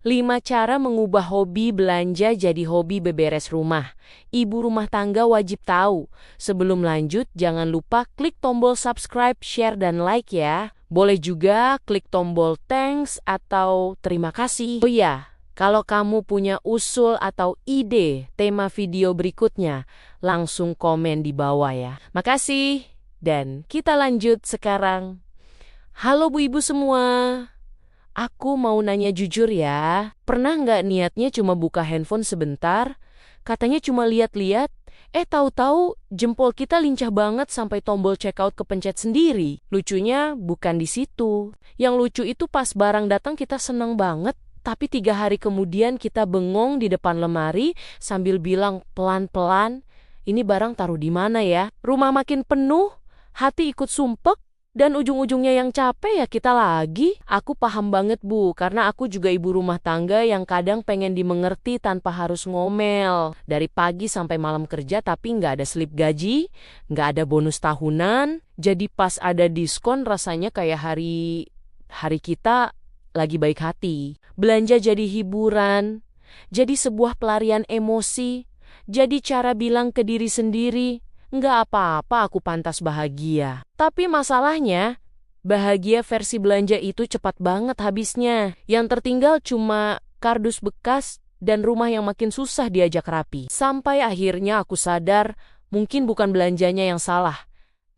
5 cara mengubah hobi belanja jadi hobi beberes rumah. Ibu rumah tangga wajib tahu. Sebelum lanjut, jangan lupa klik tombol subscribe, share, dan like ya. Boleh juga klik tombol thanks atau terima kasih. Oh iya, kalau kamu punya usul atau ide tema video berikutnya, langsung komen di bawah ya. Makasih, dan kita lanjut sekarang. Halo Bu Ibu semua. Aku mau nanya jujur ya, pernah nggak niatnya cuma buka handphone sebentar, katanya cuma lihat-lihat, tahu-tahu jempol kita lincah banget sampai tombol checkout kepencet sendiri. Lucunya bukan di situ. Yang lucu itu pas barang datang kita seneng banget, tapi 3 hari kemudian kita bengong di depan lemari sambil bilang pelan-pelan, ini barang taruh di mana ya? Rumah makin penuh, hati ikut sumpek, dan ujung-ujungnya yang capek ya kita lagi. Aku paham banget Bu, karena aku juga ibu rumah tangga yang kadang pengen dimengerti tanpa harus ngomel. Dari pagi sampai malam kerja tapi nggak ada slip gaji, nggak ada bonus tahunan. Jadi pas ada diskon rasanya kayak hari kita lagi baik hati. Belanja jadi hiburan, jadi sebuah pelarian emosi, jadi cara bilang ke diri sendiri, nggak apa-apa, aku pantas bahagia. Tapi masalahnya, bahagia versi belanja itu cepat banget habisnya. Yang tertinggal cuma kardus bekas dan rumah yang makin susah diajak rapi. Sampai akhirnya aku sadar, mungkin bukan belanjanya yang salah,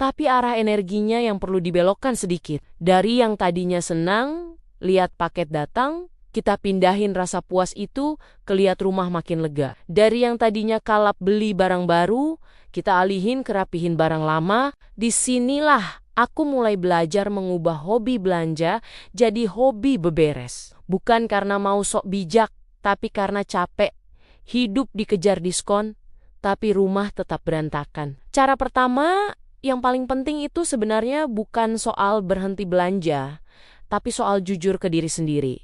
tapi arah energinya yang perlu dibelokkan sedikit. Dari yang tadinya senang, lihat paket datang, kita pindahin rasa puas itu ke lihat rumah makin lega. Dari yang tadinya kalap beli barang baru, kita alihin ke rapihin barang lama. Disinilah aku mulai belajar mengubah hobi belanja jadi hobi beberes. Bukan karena mau sok bijak, tapi karena capek. Hidup dikejar diskon, tapi rumah tetap berantakan. Cara pertama yang paling penting itu sebenarnya bukan soal berhenti belanja, tapi soal jujur ke diri sendiri.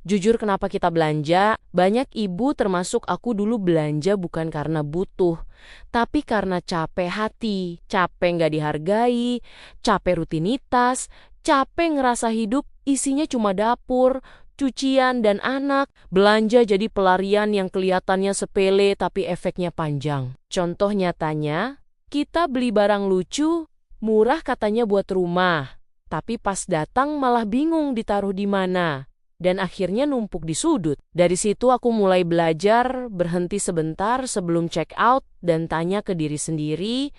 Jujur kenapa kita belanja, banyak ibu termasuk aku dulu belanja bukan karena butuh, tapi karena capek hati, capek nggak dihargai, capek rutinitas, capek ngerasa hidup isinya cuma dapur, cucian, dan anak. Belanja jadi pelarian yang kelihatannya sepele tapi efeknya panjang. Contoh nyatanya, kita beli barang lucu, murah katanya buat rumah, tapi pas datang malah bingung ditaruh di mana. Dan akhirnya numpuk di sudut. Dari situ aku mulai belajar berhenti sebentar sebelum check out dan tanya ke diri sendiri,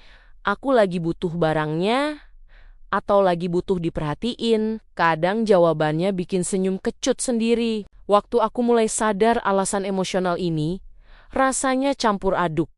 aku lagi butuh barangnya atau lagi butuh diperhatiin? Kadang jawabannya bikin senyum kecut sendiri. Waktu aku mulai sadar alasan emosional ini, rasanya campur aduk.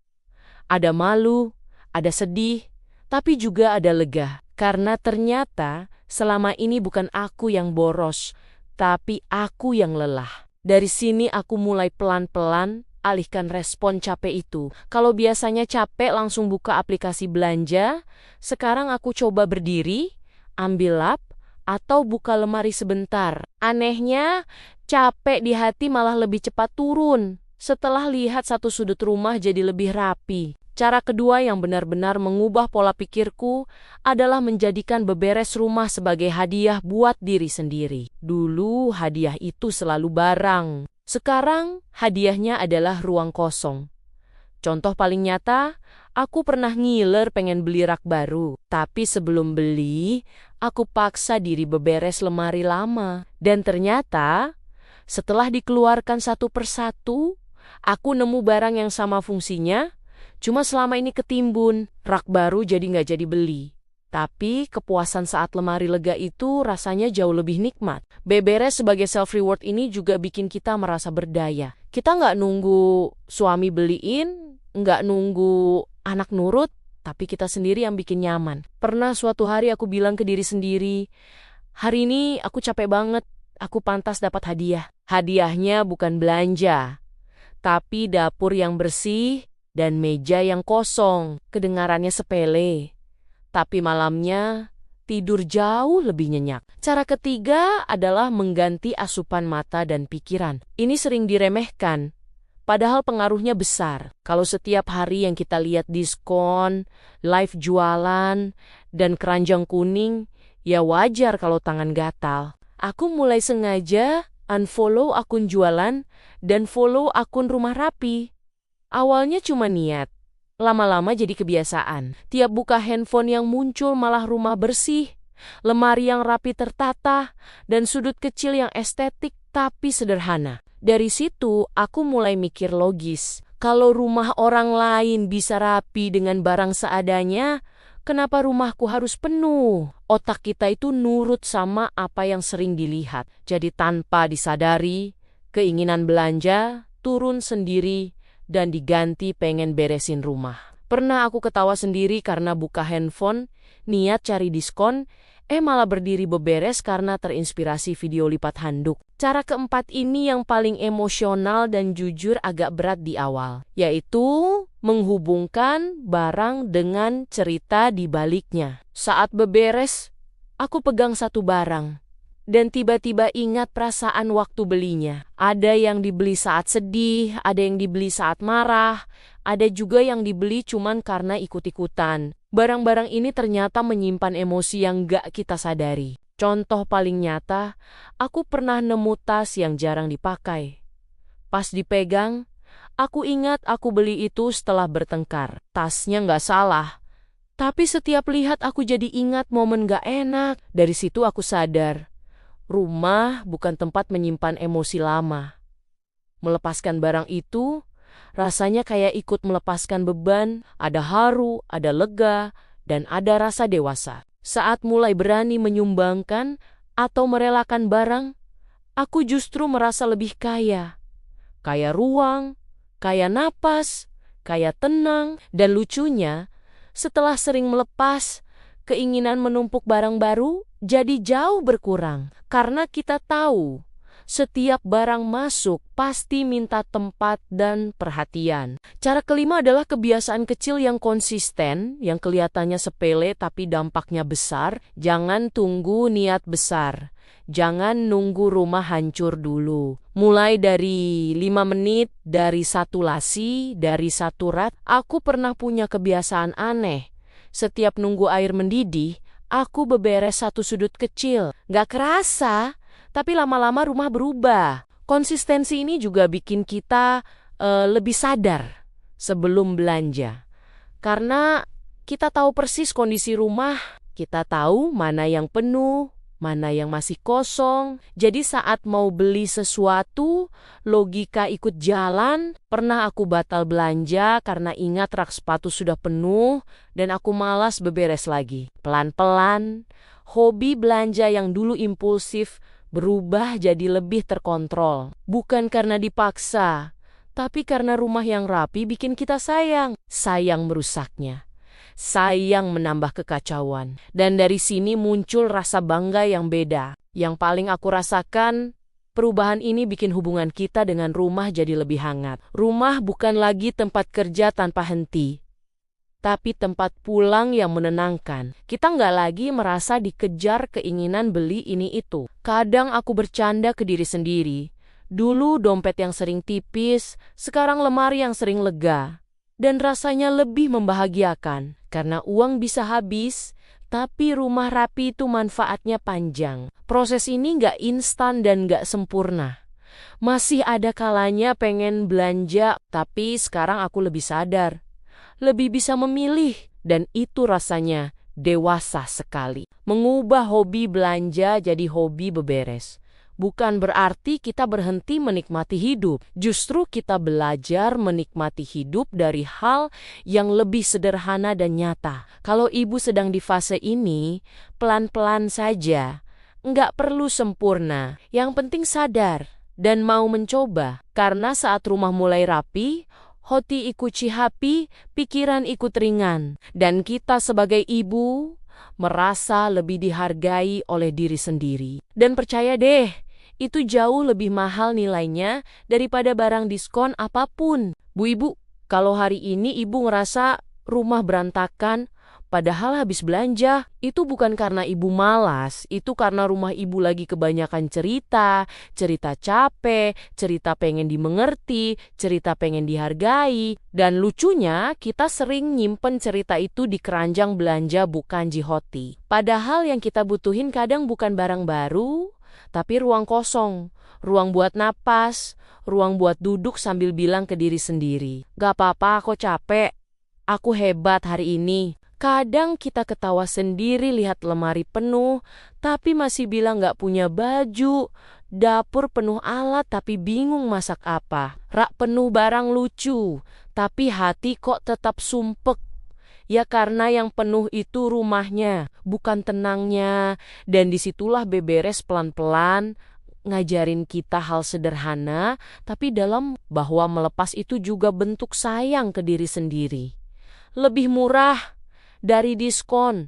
Ada malu, ada sedih, tapi juga ada lega. Karena ternyata selama ini bukan aku yang boros, tapi aku yang lelah. Dari sini aku mulai pelan-pelan alihkan respon capek itu. Kalau biasanya capek langsung buka aplikasi belanja, sekarang aku coba berdiri, ambil lap, atau buka lemari sebentar. Anehnya, capek di hati malah lebih cepat turun setelah lihat satu sudut rumah jadi lebih rapi. Cara kedua yang benar-benar mengubah pola pikirku adalah menjadikan beberes rumah sebagai hadiah buat diri sendiri. Dulu hadiah itu selalu barang. Sekarang hadiahnya adalah ruang kosong. Contoh paling nyata, aku pernah ngiler pengen beli rak baru. Tapi sebelum beli, aku paksa diri beberes lemari lama. Dan ternyata, setelah dikeluarkan satu persatu, aku nemu barang yang sama fungsinya, cuma selama ini ketimbun, rak baru jadi nggak jadi beli. Tapi kepuasan saat lemari lega itu rasanya jauh lebih nikmat. Beberes sebagai self-reward ini juga bikin kita merasa berdaya. Kita nggak nunggu suami beliin, nggak nunggu anak nurut, tapi kita sendiri yang bikin nyaman. Pernah suatu hari aku bilang ke diri sendiri, hari ini aku capek banget, aku pantas dapat hadiah. Hadiahnya bukan belanja, tapi dapur yang bersih, dan meja yang kosong. Kedengarannya sepele, tapi malamnya tidur jauh lebih nyenyak. Cara ketiga adalah mengganti asupan mata dan pikiran. Ini sering diremehkan, padahal pengaruhnya besar. Kalau setiap hari yang kita lihat diskon, live jualan, dan keranjang kuning, ya wajar kalau tangan gatal. Aku mulai sengaja unfollow akun jualan, dan follow akun rumah rapi. Awalnya cuma niat, lama-lama jadi kebiasaan. Tiap buka handphone yang muncul malah rumah bersih, lemari yang rapi tertata, dan sudut kecil yang estetik tapi sederhana. Dari situ aku mulai mikir logis. Kalau rumah orang lain bisa rapi dengan barang seadanya, kenapa rumahku harus penuh? Otak kita itu nurut sama apa yang sering dilihat. Jadi tanpa disadari, keinginan belanja turun sendiri dan diganti pengen beresin rumah. Pernah aku ketawa sendiri karena buka handphone, niat cari diskon, malah berdiri beberes karena terinspirasi video lipat handuk. Cara keempat ini yang paling emosional dan jujur agak berat di awal, yaitu menghubungkan barang dengan cerita di baliknya. Saat beberes, aku pegang satu barang, dan tiba-tiba ingat perasaan waktu belinya. Ada yang dibeli saat sedih, ada yang dibeli saat marah, ada juga yang dibeli cuman karena ikut-ikutan. Barang-barang ini ternyata menyimpan emosi yang gak kita sadari. Contoh paling nyata, aku pernah nemu tas yang jarang dipakai. Pas dipegang, aku ingat aku beli itu setelah bertengkar. Tasnya gak salah, tapi setiap lihat aku jadi ingat momen gak enak. Dari situ aku sadar, rumah bukan tempat menyimpan emosi lama. Melepaskan barang itu, rasanya kayak ikut melepaskan beban, ada haru, ada lega, dan ada rasa dewasa. Saat mulai berani menyumbangkan atau merelakan barang, aku justru merasa lebih kaya. Kaya ruang, kaya napas, kaya tenang, dan lucunya, setelah sering melepas, keinginan menumpuk barang baru jadi jauh berkurang. Karena kita tahu, setiap barang masuk pasti minta tempat dan perhatian. Cara kelima adalah kebiasaan kecil yang konsisten, yang kelihatannya sepele tapi dampaknya besar. Jangan tunggu niat besar. Jangan nunggu rumah hancur dulu. Mulai dari 5 menit, dari satu lasi, dari satu rak. Aku pernah punya kebiasaan aneh. Setiap nunggu air mendidih, aku beberes satu sudut kecil. Gak kerasa, tapi lama-lama rumah berubah. Konsistensi ini juga bikin kita lebih sadar sebelum belanja. Karena kita tahu persis kondisi rumah, kita tahu mana yang penuh, mana yang masih kosong. Jadi saat mau beli sesuatu, logika ikut jalan. Pernah aku batal belanja karena ingat rak sepatu sudah penuh dan aku malas beberes lagi. Pelan-pelan, hobi belanja yang dulu impulsif berubah jadi lebih terkontrol. Bukan karena dipaksa, tapi karena rumah yang rapi bikin kita sayang. Sayang merusaknya. Sayang menambah kekacauan. Dan dari sini muncul rasa bangga yang beda. Yang paling aku rasakan, perubahan ini bikin hubungan kita dengan rumah jadi lebih hangat. Rumah bukan lagi tempat kerja tanpa henti, tapi tempat pulang yang menenangkan. Kita nggak lagi merasa dikejar keinginan beli ini itu. Kadang aku bercanda ke diri sendiri. Dulu dompet yang sering tipis, sekarang lemari yang sering lega. Dan rasanya lebih membahagiakan. Karena uang bisa habis, tapi rumah rapi itu manfaatnya panjang. Proses ini nggak instan dan nggak sempurna. Masih ada kalanya pengen belanja, tapi sekarang aku lebih sadar. Lebih bisa memilih, dan itu rasanya dewasa sekali. Mengubah hobi belanja jadi hobi beberes. Bukan berarti kita berhenti menikmati hidup. Justru kita belajar menikmati hidup dari hal yang lebih sederhana dan nyata. Kalau ibu sedang di fase ini, pelan-pelan saja. Nggak perlu sempurna. Yang penting sadar dan mau mencoba. Karena saat rumah mulai rapi, hati ikut happy, pikiran ikut ringan. Dan kita sebagai ibu merasa lebih dihargai oleh diri sendiri. Dan percaya deh, itu jauh lebih mahal nilainya daripada barang diskon apapun. Bu Ibu, kalau hari ini ibu ngerasa rumah berantakan, padahal habis belanja, itu bukan karena ibu malas, itu karena rumah ibu lagi kebanyakan cerita, cerita capek, cerita pengen dimengerti, cerita pengen dihargai. Dan lucunya, kita sering nyimpen cerita itu di keranjang belanja bukan di hoti. Padahal yang kita butuhin kadang bukan barang baru, tapi ruang kosong, ruang buat napas, ruang buat duduk sambil bilang ke diri sendiri, "Gak apa-apa, aku capek. Aku hebat hari ini." Kadang kita ketawa sendiri lihat lemari penuh, tapi masih bilang gak punya baju. Dapur penuh alat tapi bingung masak apa. Rak penuh barang lucu, tapi hati kok tetap sumpek. Ya karena yang penuh itu rumahnya, bukan tenangnya. Dan disitulah beberes pelan-pelan, ngajarin kita hal sederhana, tapi dalam bahwa melepas itu juga bentuk sayang ke diri sendiri. Lebih murah dari diskon,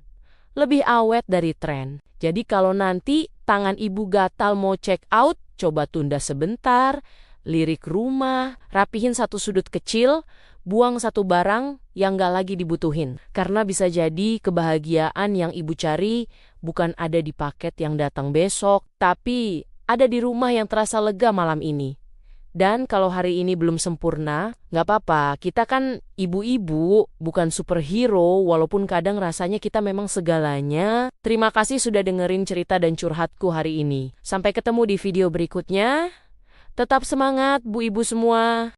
lebih awet dari tren. Jadi kalau nanti tangan ibu gatal mau check out, coba tunda sebentar, lirik rumah, rapihin satu sudut kecil, buang satu barang yang gak lagi dibutuhin. Karena bisa jadi kebahagiaan yang ibu cari bukan ada di paket yang datang besok, tapi ada di rumah yang terasa lega malam ini. Dan kalau hari ini belum sempurna, gak apa-apa, kita kan ibu-ibu, bukan superhero, walaupun kadang rasanya kita memang segalanya. Terima kasih sudah dengerin cerita dan curhatku hari ini. Sampai ketemu di video berikutnya. Tetap semangat, bu ibu semua.